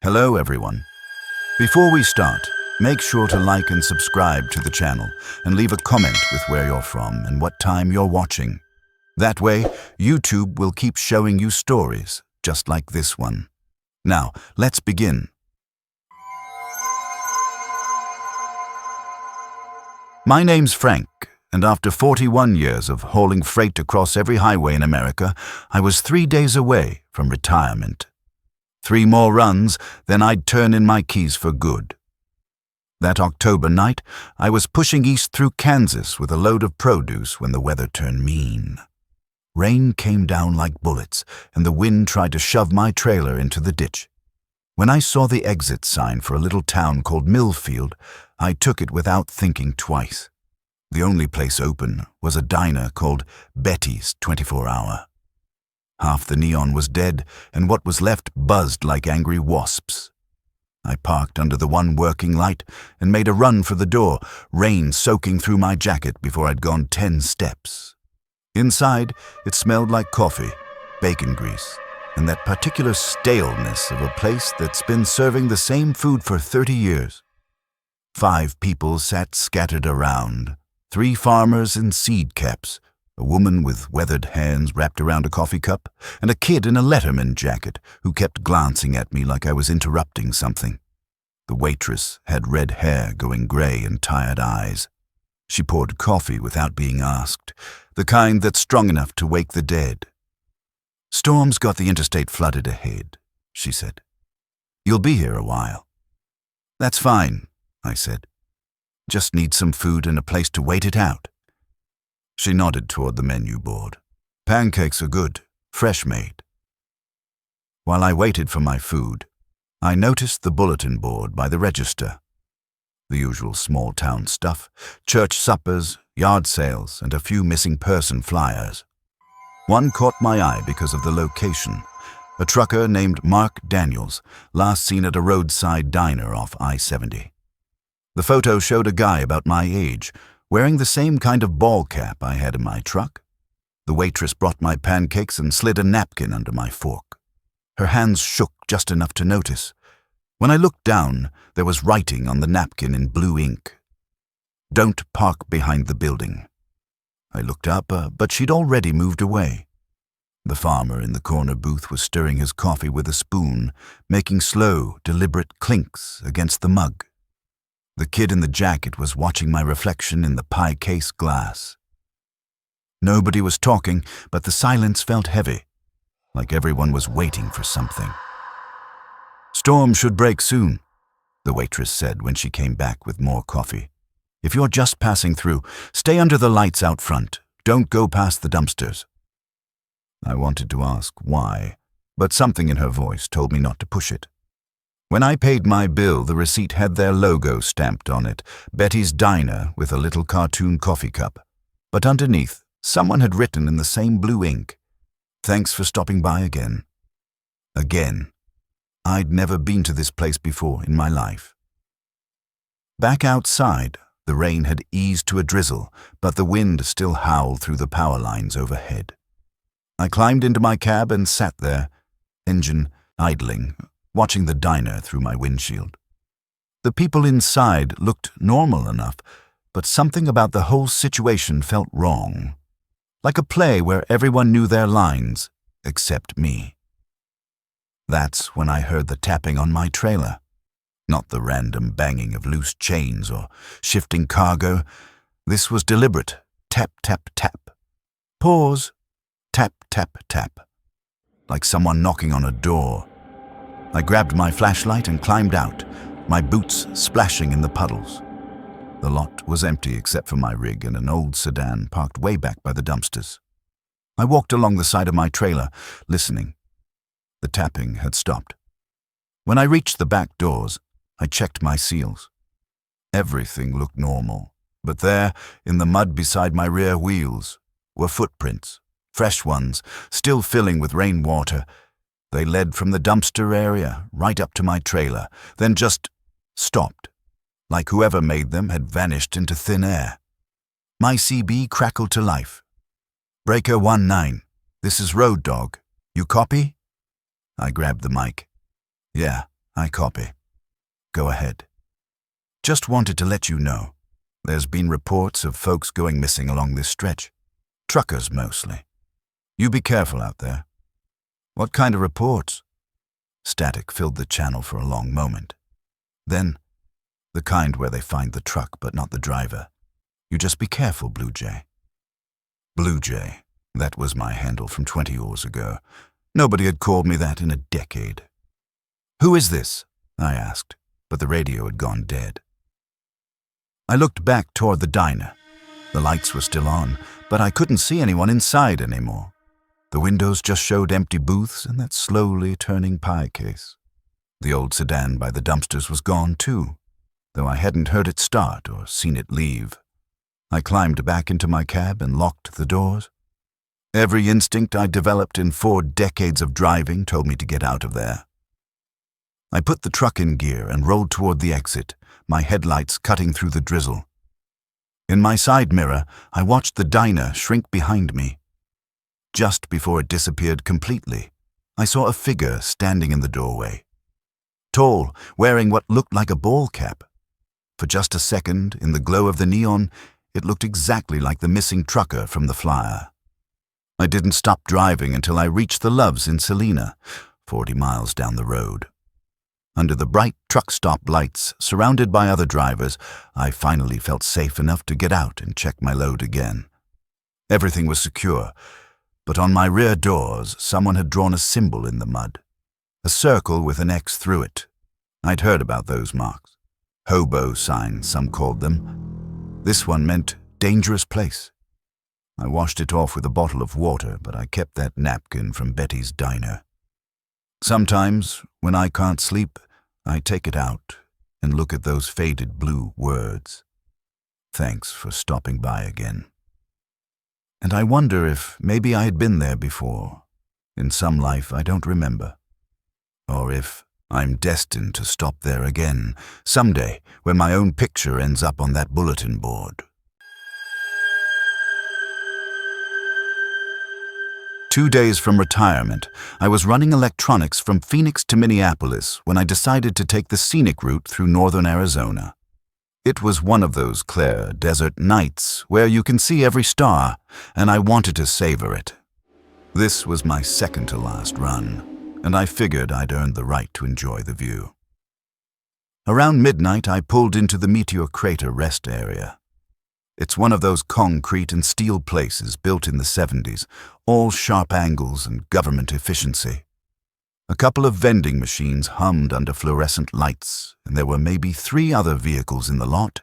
Hello everyone. Before we start, make sure to like and subscribe to the channel and leave a comment with where you're from and what time you're watching. That way, YouTube will keep showing you stories just like this one. Now, let's begin. My name's Frank, and after 41 years of hauling freight across every highway in America, I was 3 days away from retirement. 3 more runs, then I'd turn in my keys for good. That October night, I was pushing east through Kansas with a load of produce when the weather turned mean. Rain came down like bullets, and the wind tried to shove my trailer into the ditch. When I saw the exit sign for a little town called Millfield, I took it without thinking twice. The only place open was a diner called Betty's 24-hour. Half the neon was dead, and what was left buzzed like angry wasps. I parked under the one working light and made a run for the door, rain soaking through my jacket before I'd gone 10 steps. Inside, it smelled like coffee, bacon grease, and that particular staleness of a place that's been serving the same food for 30 years. 5 people sat scattered around, 3 farmers in seed caps, a woman with weathered hands wrapped around a coffee cup, and a kid in a Letterman jacket who kept glancing at me like I was interrupting something. The waitress had red hair going gray and tired eyes. She poured coffee without being asked, the kind that's strong enough to wake the dead. "Storm's got the interstate flooded ahead," she said. "You'll be here a while." "That's fine," I said. "Just need some food and a place to wait it out." She nodded toward the menu board. "Pancakes are good, fresh made." While I waited for my food, I noticed the bulletin board by the register. The usual small-town stuff, church suppers, yard sales, and a few missing person flyers. One caught my eye because of the location. A trucker named Mark Daniels, last seen at a roadside diner off I-70. The photo showed a guy about my age, wearing the same kind of ball cap I had in my truck. The waitress brought my pancakes and slid a napkin under my fork. Her hands shook just enough to notice. When I looked down, there was writing on the napkin in blue ink. "Don't park behind the building." I looked up, but she'd already moved away. The farmer in the corner booth was stirring his coffee with a spoon, making slow, deliberate clinks against the mug. The kid in the jacket was watching my reflection in the pie case glass. Nobody was talking, but the silence felt heavy, like everyone was waiting for something. "Storm should break soon," the waitress said when she came back with more coffee. "If you're just passing through, stay under the lights out front. Don't go past the dumpsters." I wanted to ask why, but something in her voice told me not to push it. When I paid my bill, the receipt had their logo stamped on it, Betty's Diner with a little cartoon coffee cup. But underneath, someone had written in the same blue ink, "Thanks for stopping by again." Again. I'd never been to this place before in my life. Back outside, the rain had eased to a drizzle, but the wind still howled through the power lines overhead. I climbed into my cab and sat there, engine idling, watching the diner through my windshield. The people inside looked normal enough, but something about the whole situation felt wrong. Like a play where everyone knew their lines, except me. That's when I heard the tapping on my trailer. Not the random banging of loose chains or shifting cargo. This was deliberate. Tap, tap, tap. Pause. Tap, tap, tap. Like someone knocking on a door. I grabbed my flashlight and climbed out, my boots splashing in the puddles. The lot was empty except for my rig and an old sedan parked way back by the dumpsters. I walked along the side of my trailer, listening. The tapping had stopped. When I reached the back doors, I checked my seals. Everything looked normal, but there, in the mud beside my rear wheels, were footprints, fresh ones, still filling with rainwater. They led from the dumpster area right up to my trailer, then just stopped, like whoever made them had vanished into thin air. My CB crackled to life. "Breaker 19, this is Road Dog. You copy?" I grabbed the mic. "Yeah, I copy. Go ahead. Just wanted to let you know. There's been reports of folks going missing along this stretch. Truckers mostly. You be careful out there. What kind of reports? Static filled the channel for a long moment. Then, the kind where they find the truck but not the driver. You just be careful, Blue Jay. Blue Jay. That was my handle from 20 years ago. Nobody had called me that in a decade. Who is this? I asked, but the radio had gone dead. I looked back toward the diner. The lights were still on, but I couldn't see anyone inside anymore. The windows just showed empty booths and that slowly turning pie case. The old sedan by the dumpsters was gone too, though I hadn't heard it start or seen it leave. I climbed back into my cab and locked the doors. Every instinct I developed in 4 decades of driving told me to get out of there. I put the truck in gear and rolled toward the exit, my headlights cutting through the drizzle. In my side mirror, I watched the diner shrink behind me. Just before it disappeared completely, I saw a figure standing in the doorway. Tall, wearing what looked like a ball cap. For just a second, in the glow of the neon, it looked exactly like the missing trucker from the flyer. I didn't stop driving until I reached the Loves in Salina, 40 miles down the road. Under the bright truck stop lights, surrounded by other drivers, I finally felt safe enough to get out and check my load again. Everything was secure, but on my rear doors, someone had drawn a symbol in the mud. A circle with an X through it. I'd heard about those marks. Hobo signs, some called them. This one meant dangerous place. I washed it off with a bottle of water, but I kept that napkin from Betty's diner. Sometimes, when I can't sleep, I take it out and look at those faded blue words. Thanks for stopping by again. And I wonder if maybe I had been there before, in some life I don't remember. Or if I'm destined to stop there again, someday, when my own picture ends up on that bulletin board. 2 days from retirement, I was running electronics from Phoenix to Minneapolis when I decided to take the scenic route through northern Arizona. It was one of those clear desert nights where you can see every star, and I wanted to savor it. This was my second to last run, and I figured I'd earned the right to enjoy the view. Around midnight, I pulled into the Meteor Crater rest area. It's one of those concrete and steel places built in the 70s, all sharp angles and government efficiency. A couple of vending machines hummed under fluorescent lights, and there were maybe 3 other vehicles in the lot,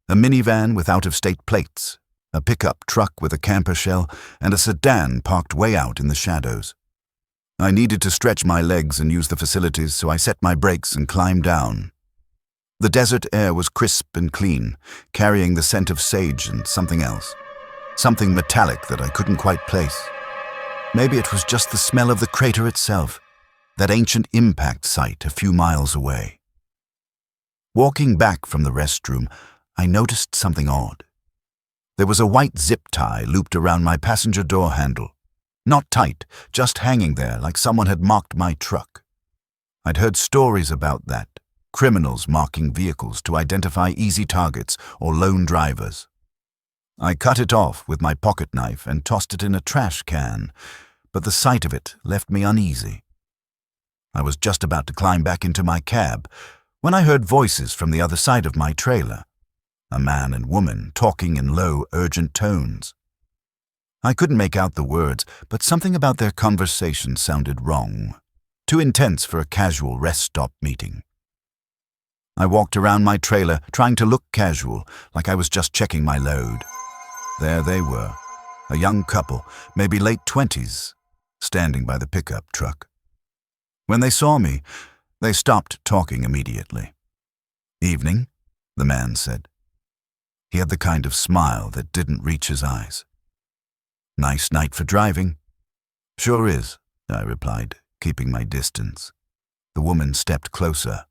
a minivan with out-of-state plates, a pickup truck with a camper shell, and a sedan parked way out in the shadows. I needed to stretch my legs and use the facilities, so I set my brakes and climbed down. The desert air was crisp and clean, carrying the scent of sage and something else. Something metallic that I couldn't quite place. Maybe it was just the smell of the crater itself, that ancient impact site a few miles away. Walking back from the restroom, I noticed something odd. There was a white zip tie looped around my passenger door handle. Not tight, just hanging there like someone had marked my truck. I'd heard stories about that. Criminals marking vehicles to identify easy targets or lone drivers. I cut it off with my pocket knife and tossed it in a trash can, but the sight of it left me uneasy. I was just about to climb back into my cab when I heard voices from the other side of my trailer, a man and woman talking in low, urgent tones. I couldn't make out the words, but something about their conversation sounded wrong, too intense for a casual rest stop meeting. I walked around my trailer, trying to look casual, like I was just checking my load. There they were, a young couple, maybe late 20s, standing by the pickup truck. When they saw me, they stopped talking immediately. "Evening," the man said. He had the kind of smile that didn't reach his eyes. "Nice night for driving." "Sure is," I replied, keeping my distance. The woman stepped closer.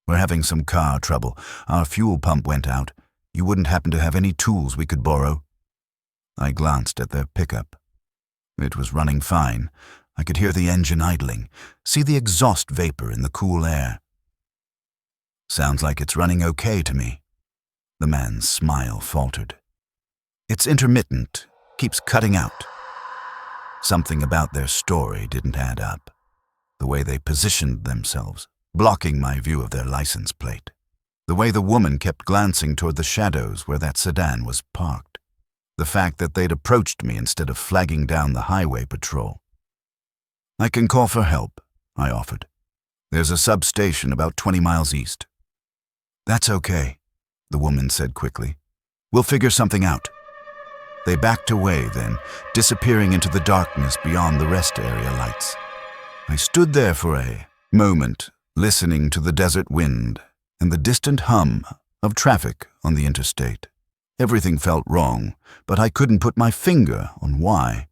"We're having some car trouble. Our fuel pump went out. You wouldn't happen to have any tools we could borrow?" I glanced at their pickup. It was running fine. I could hear the engine idling, see the exhaust vapor in the cool air. Sounds like it's running okay to me. The man's smile faltered. It's intermittent, keeps cutting out. Something about their story didn't add up. The way they positioned themselves, blocking my view of their license plate. The way the woman kept glancing toward the shadows where that sedan was parked. The fact that they'd approached me instead of flagging down the highway patrol. I can call for help, I offered. There's a substation about 20 miles east. That's okay, the woman said quickly. We'll figure something out. They backed away then, disappearing into the darkness beyond the rest area lights. I stood there for a moment, listening to the desert wind and the distant hum of traffic on the interstate. Everything felt wrong, but I couldn't put my finger on why.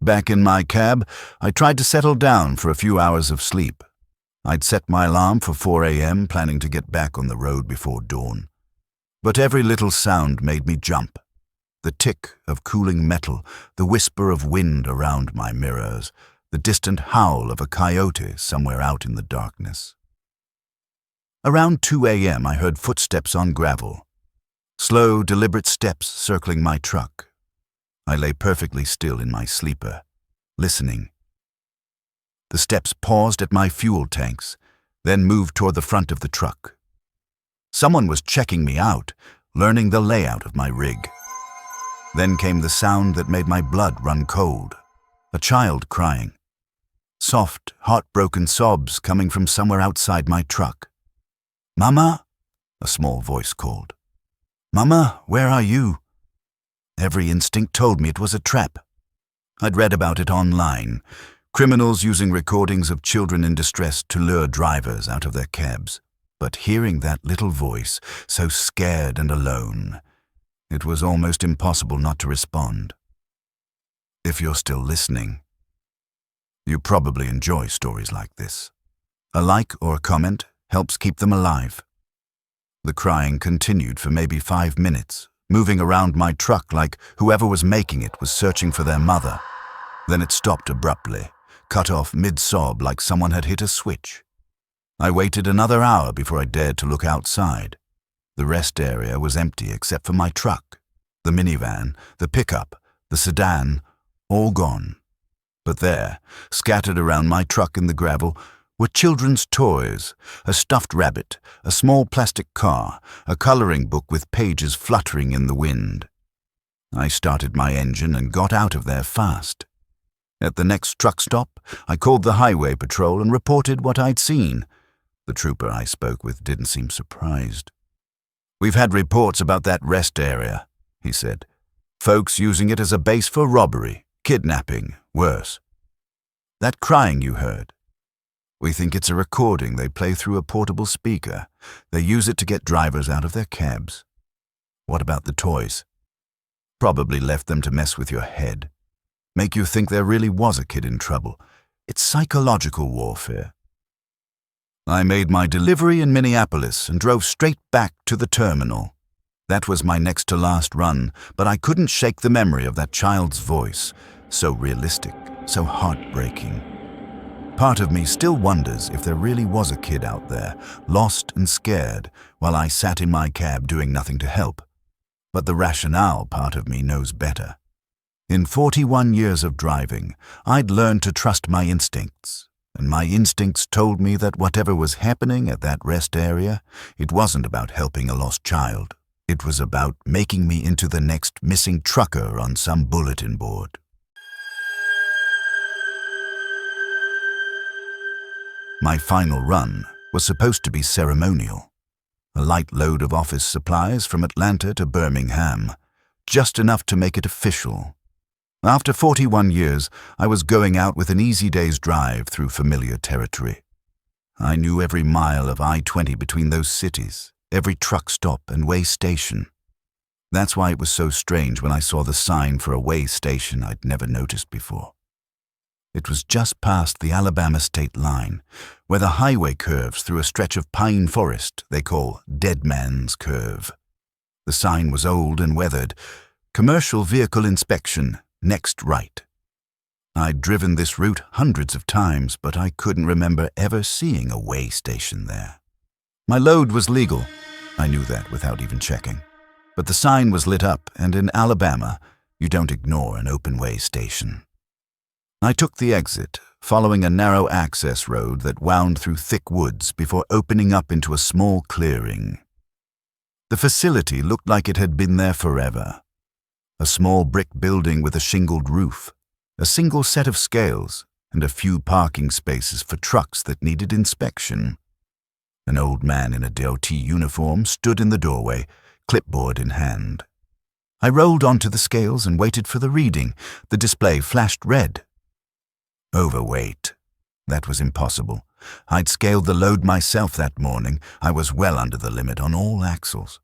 Back in my cab, I tried to settle down for a few hours of sleep. I'd set my alarm for 4 a.m., planning to get back on the road before dawn. But every little sound made me jump. The tick of cooling metal, the whisper of wind around my mirrors, the distant howl of a coyote somewhere out in the darkness. Around 2 a.m. I heard footsteps on gravel. Slow, deliberate steps circling my truck. I lay perfectly still in my sleeper, listening. The steps paused at my fuel tanks, then moved toward the front of the truck. Someone was checking me out, learning the layout of my rig. Then came the sound that made my blood run cold. A child crying. Soft, heartbroken sobs coming from somewhere outside my truck. "Mama?" a small voice called. "Mama, where are you?" Every instinct told me it was a trap. I'd read about it online. Criminals using recordings of children in distress to lure drivers out of their cabs. But hearing that little voice, so scared and alone, it was almost impossible not to respond. If you're still listening, you probably enjoy stories like this. A like or a comment helps keep them alive. The crying continued for maybe 5 minutes, moving around my truck like whoever was making it was searching for their mother. Then it stopped abruptly, cut off mid-sob like someone had hit a switch. I waited another hour before I dared to look outside. The rest area was empty except for my truck. The minivan, the pickup, the sedan, all gone. But there, scattered around my truck in the gravel, were children's toys, a stuffed rabbit, a small plastic car, a coloring book with pages fluttering in the wind. I started my engine and got out of there fast. At the next truck stop, I called the highway patrol and reported what I'd seen. The trooper I spoke with didn't seem surprised. "We've had reports about that rest area," he said. "Folks using it as a base for robbery, kidnapping, worse. That crying you heard. We think it's a recording they play through a portable speaker. They use it to get drivers out of their cabs. What about the toys? Probably left them to mess with your head. Make you think there really was a kid in trouble. It's psychological warfare." I made my delivery in Minneapolis and drove straight back to the terminal. That was my next to last run, but I couldn't shake the memory of that child's voice, so realistic, so heartbreaking. Part of me still wonders if there really was a kid out there, lost and scared, while I sat in my cab doing nothing to help. But the rationale part of me knows better. In 41 years of driving, I'd learned to trust my instincts, and my instincts told me that whatever was happening at that rest area, it wasn't about helping a lost child. It was about making me into the next missing trucker on some bulletin board. My final run was supposed to be ceremonial. A light load of office supplies from Atlanta to Birmingham, just enough to make it official. After 41 years, I was going out with an easy day's drive through familiar territory. I knew every mile of I-20 between those cities, every truck stop and way station. That's why it was so strange when I saw the sign for a way station I'd never noticed before. It was just past the Alabama state line, where the highway curves through a stretch of pine forest they call Dead Man's Curve. The sign was old and weathered. Commercial vehicle inspection, next right. I'd driven this route hundreds of times, but I couldn't remember ever seeing a way station there. My load was legal. I knew that without even checking. But the sign was lit up, and in Alabama, you don't ignore an open-way station. I took the exit, following a narrow access road that wound through thick woods before opening up into a small clearing. The facility looked like it had been there forever. A small brick building with a shingled roof, a single set of scales, and a few parking spaces for trucks that needed inspection. An old man in a DOT uniform stood in the doorway, clipboard in hand. I rolled onto the scales and waited for the reading. The display flashed red. Overweight. That was impossible. I'd scaled the load myself that morning. I was well under the limit on all axles.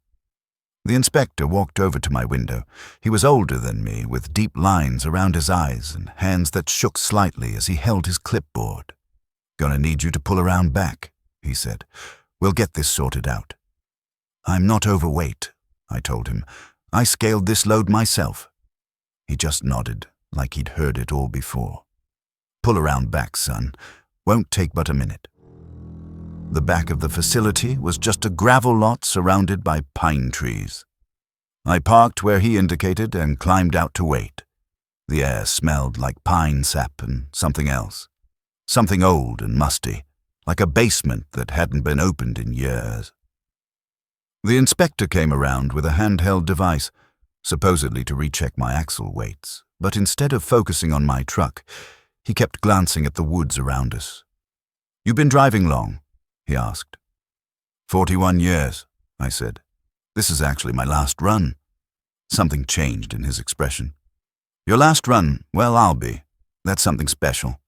The inspector walked over to my window. He was older than me, with deep lines around his eyes and hands that shook slightly as he held his clipboard. "Gonna need you to pull around back," he said. "We'll get this sorted out." "I'm not overweight," I told him. "I scaled this load myself." He just nodded, like he'd heard it all before. "Pull around back, son. Won't take but a minute." The back of the facility was just a gravel lot surrounded by pine trees. I parked where he indicated and climbed out to wait. The air smelled like pine sap and something else. Something old and musty, like a basement that hadn't been opened in years. The inspector came around with a handheld device, supposedly to recheck my axle weights, but instead of focusing on my truck, he kept glancing at the woods around us. "You been driving long?" he asked. 41 years, I said. "This is actually my last run." Something changed in his expression. "Your last run? Well, I'll be. That's something special."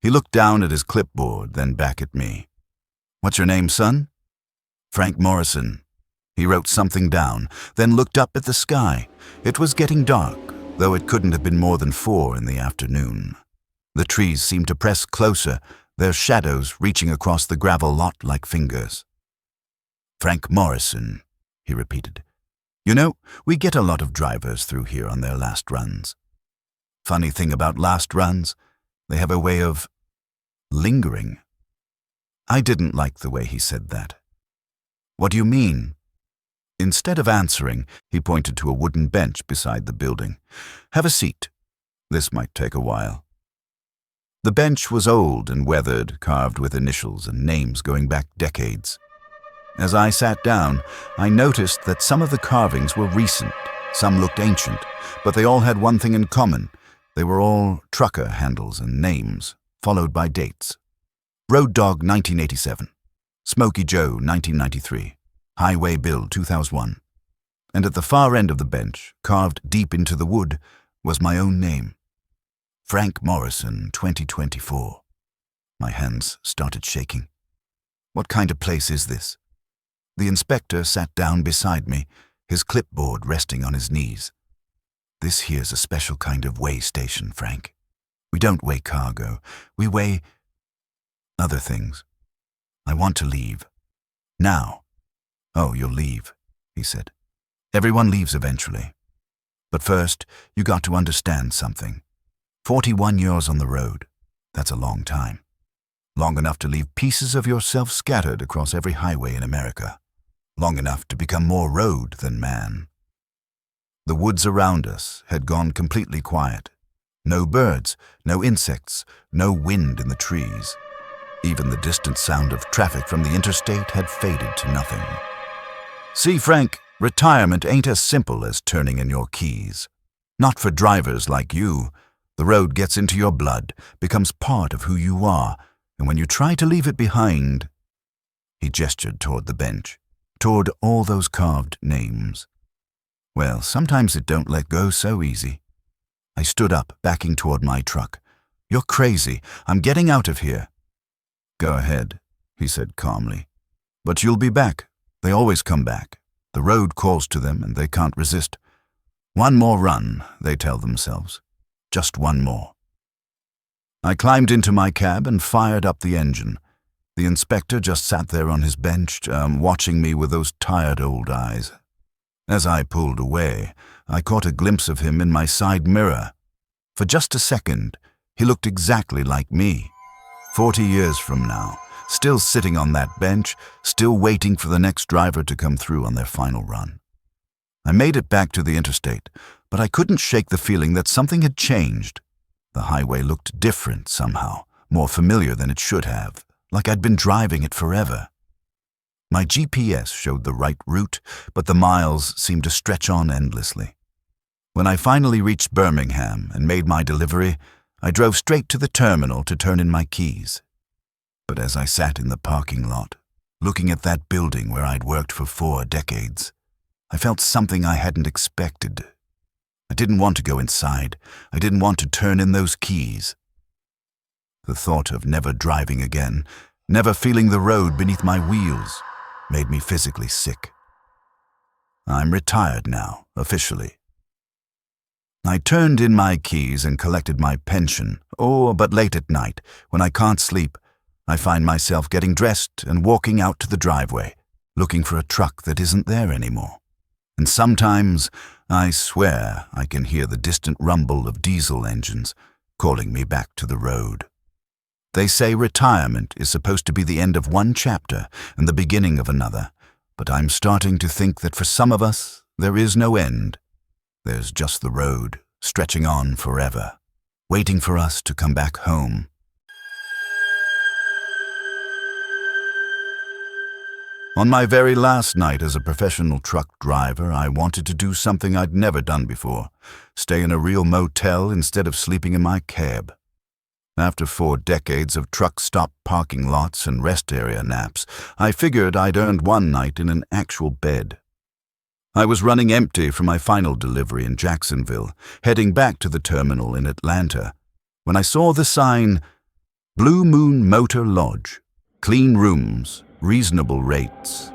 He looked down at his clipboard, then back at me. "What's your name, son?" "Frank Morrison." He wrote something down, then looked up at the sky. It was getting dark, though it couldn't have been more than 4 in the afternoon. The trees seemed to press closer, their shadows reaching across the gravel lot like fingers. "Frank Morrison," he repeated. "You know, we get a lot of drivers through here on their last runs. Funny thing about last runs, they have a way of lingering." I didn't like the way he said that. "What do you mean?" Instead of answering, he pointed to a wooden bench beside the building. "Have a seat. This might take a while." The bench was old and weathered, carved with initials and names going back decades. As I sat down, I noticed that some of the carvings were recent, some looked ancient, but they all had one thing in common. They were all trucker handles and names, followed by dates. Road Dog 1987, Smokey Joe 1993, Highway Bill 2001. And at the far end of the bench, carved deep into the wood, was my own name. Frank Morrison, 2024. My hands started shaking. "What kind of place is this?" The inspector sat down beside me, his clipboard resting on his knees. "This here's a special kind of weigh station, Frank. We don't weigh cargo. We weigh other things. I want to leave. Now." "Oh, you'll leave," he said. "Everyone leaves eventually. But first, you got to understand something. 41 years on the road. That's a long time. Long enough to leave pieces of yourself scattered across every highway in America. Long enough to become more road than man." The woods around us had gone completely quiet. No birds, no insects, no wind in the trees. Even the distant sound of traffic from the interstate had faded to nothing. "See, Frank, retirement ain't as simple as turning in your keys. Not for drivers like you. The road gets into your blood, becomes part of who you are, and when you try to leave it behind..." He gestured toward the bench, toward all those carved names. "Well, sometimes it don't let go so easy." I stood up, backing toward my truck. "You're crazy. I'm getting out of here." "Go ahead," he said calmly. "But you'll be back. They always come back. The road calls to them and they can't resist. One more run, they tell themselves. Just one more." I climbed into my cab and fired up the engine. The inspector just sat there on his bench, watching me with those tired old eyes. As I pulled away, I caught a glimpse of him in my side mirror. For just a second, he looked exactly like me. 40 years from now, still sitting on that bench, still waiting for the next driver to come through on their final run. I made it back to the interstate, but I couldn't shake the feeling that something had changed. The highway looked different somehow, more familiar than it should have, like I'd been driving it forever. My GPS showed the right route, but the miles seemed to stretch on endlessly. When I finally reached Birmingham and made my delivery, I drove straight to the terminal to turn in my keys. But as I sat in the parking lot, looking at that building where I'd worked for 4 decades, I felt something I hadn't expected. I didn't want to go inside. I didn't want to turn in those keys. The thought of never driving again, never feeling the road beneath my wheels, made me physically sick. I'm retired now, officially. I turned in my keys and collected my pension, but late at night, when I can't sleep, I find myself getting dressed and walking out to the driveway, looking for a truck that isn't there anymore. And sometimes, I swear, I can hear the distant rumble of diesel engines calling me back to the road. They say retirement is supposed to be the end of one chapter and the beginning of another, but I'm starting to think that for some of us, there is no end. There's just the road, stretching on forever, waiting for us to come back home. On my very last night as a professional truck driver, I wanted to do something I'd never done before, stay in a real motel instead of sleeping in my cab. After 4 decades of truck stop parking lots and rest area naps, I figured I'd earned one night in an actual bed. I was running empty for my final delivery in Jacksonville, heading back to the terminal in Atlanta, when I saw the sign, Blue Moon Motor Lodge, clean rooms, reasonable rates.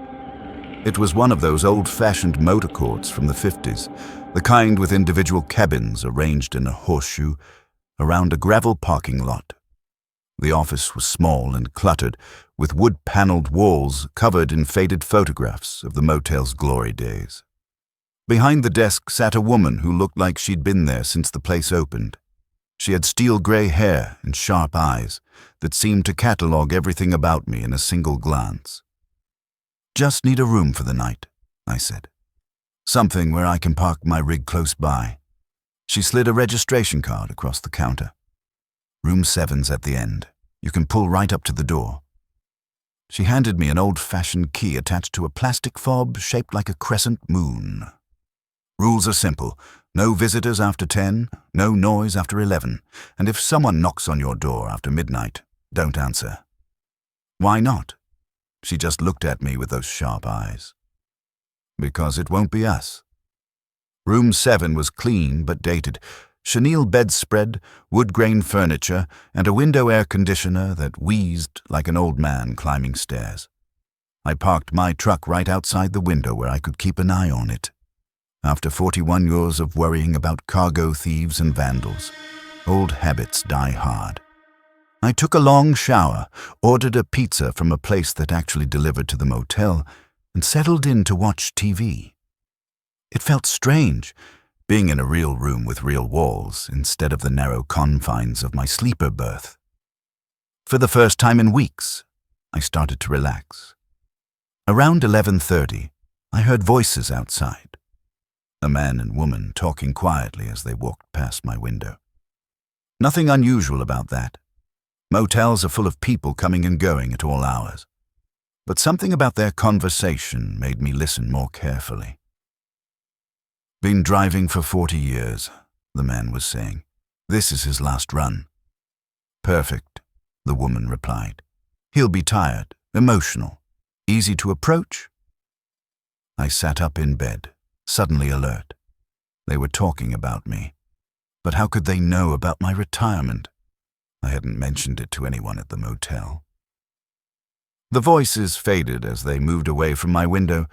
It was one of those old-fashioned motor courts from the 50s, the kind with individual cabins arranged in a horseshoe around a gravel parking lot. The office was small and cluttered, with wood-paneled walls covered in faded photographs of the motel's glory days. Behind the desk sat a woman who looked like she'd been there since the place opened. She had steel-gray hair and sharp eyes that seemed to catalog everything about me in a single glance. "Just need a room for the night," I said. "Something where I can park my rig close by." She slid a registration card across the counter. "Room 7's at the end. You can pull right up to the door." She handed me an old-fashioned key attached to a plastic fob shaped like a crescent moon. "Rules are simple. No visitors after 10, no noise after 11, and if someone knocks on your door after midnight, don't answer." "Why not?" She just looked at me with those sharp eyes. "Because it won't be us." Room 7 was clean but dated. Chenille bedspread, wood-grain furniture, and a window air conditioner that wheezed like an old man climbing stairs. I parked my truck right outside the window where I could keep an eye on it. After 41 years of worrying about cargo thieves and vandals, old habits die hard. I took a long shower, ordered a pizza from a place that actually delivered to the motel, and settled in to watch TV. It felt strange, being in a real room with real walls instead of the narrow confines of my sleeper berth. For the first time in weeks, I started to relax. Around 11:30, I heard voices outside. A man and woman talking quietly as they walked past my window. Nothing unusual about that. Motels are full of people coming and going at all hours. But something about their conversation made me listen more carefully. "Been driving for 40 years, the man was saying. "This is his last run." "Perfect," the woman replied. "He'll be tired, emotional, easy to approach." I sat up in bed, suddenly alert. They were talking about me. But how could they know about my retirement? I hadn't mentioned it to anyone at the motel. The voices faded as they moved away from my window.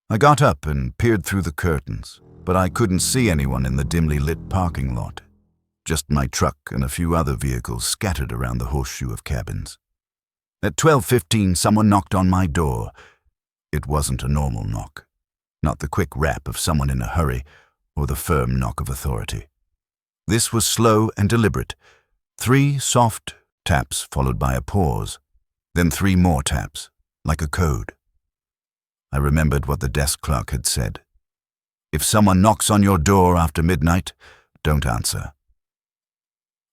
I got up and peered through the curtains, but I couldn't see anyone in the dimly lit parking lot. Just my truck and a few other vehicles scattered around the horseshoe of cabins. At 12:15, someone knocked on my door. It wasn't a normal knock. Not the quick rap of someone in a hurry or the firm knock of authority. This was slow and deliberate. 3 soft taps followed by a pause. Then 3 more taps, like a code. I remembered what the desk clerk had said. If someone knocks on your door after midnight, don't answer.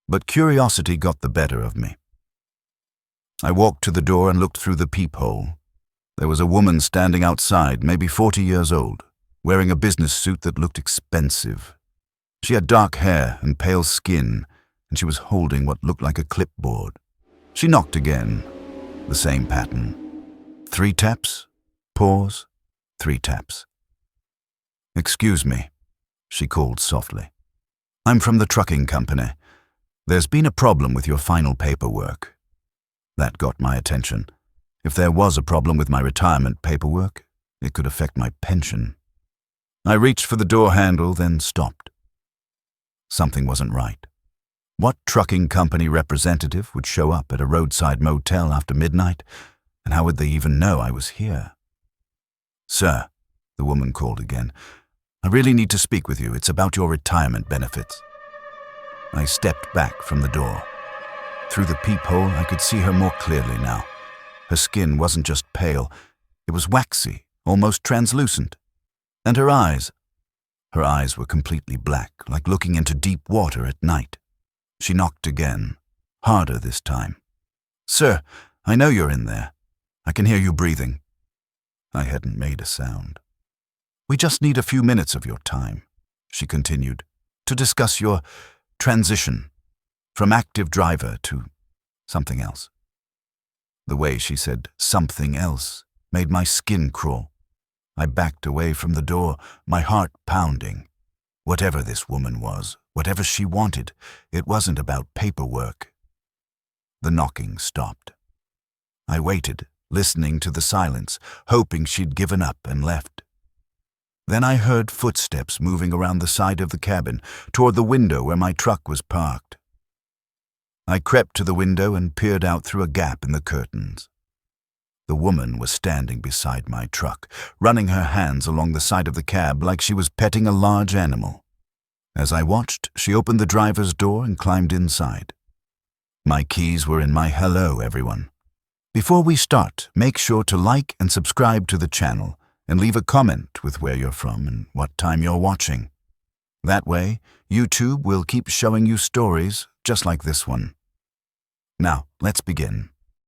But curiosity got the better of me. I walked to the door and looked through the peephole. There was a woman standing outside, maybe 40 years old, wearing a business suit that looked expensive. She had dark hair and pale skin, and she was holding what looked like a clipboard. She knocked again, the same pattern. 3 taps, pause, 3 taps. "Excuse me," she called softly. "I'm from the trucking company. There's been a problem with your final paperwork." That got my attention. If there was a problem with my retirement paperwork, it could affect my pension. I reached for the door handle, then stopped. Something wasn't right. What trucking company representative would show up at a roadside motel after midnight, and how would they even know I was here? "Sir," the woman called again, "I really need to speak with you. It's about your retirement benefits." I stepped back from the door. Through the peephole, I could see her more clearly now. Her skin wasn't just pale, it was waxy, almost translucent. And her eyes were completely black, like looking into deep water at night. She knocked again, harder this time. "Sir, I know you're in there. I can hear you breathing." I hadn't made a sound. "We just need a few minutes of your time," she continued, "to discuss your transition from active driver to something else." The way she said "something else" made my skin crawl. I backed away from the door, my heart pounding. Whatever this woman was, whatever she wanted, it wasn't about paperwork. The knocking stopped. I waited, listening to the silence, hoping she'd given up and left. Then I heard footsteps moving around the side of the cabin, toward the window where my truck was parked. I crept to the window and peered out through a gap in the curtains. The woman was standing beside my truck, running her hands along the side of the cab like she was petting a large animal. As I watched, she opened the driver's door and climbed inside. My keys were in my "Hello, everyone." Before we start, make sure to like and subscribe to the channel and leave a comment with where you're from and what time you're watching. That way, YouTube will keep showing you stories just like this one. Now, let's begin.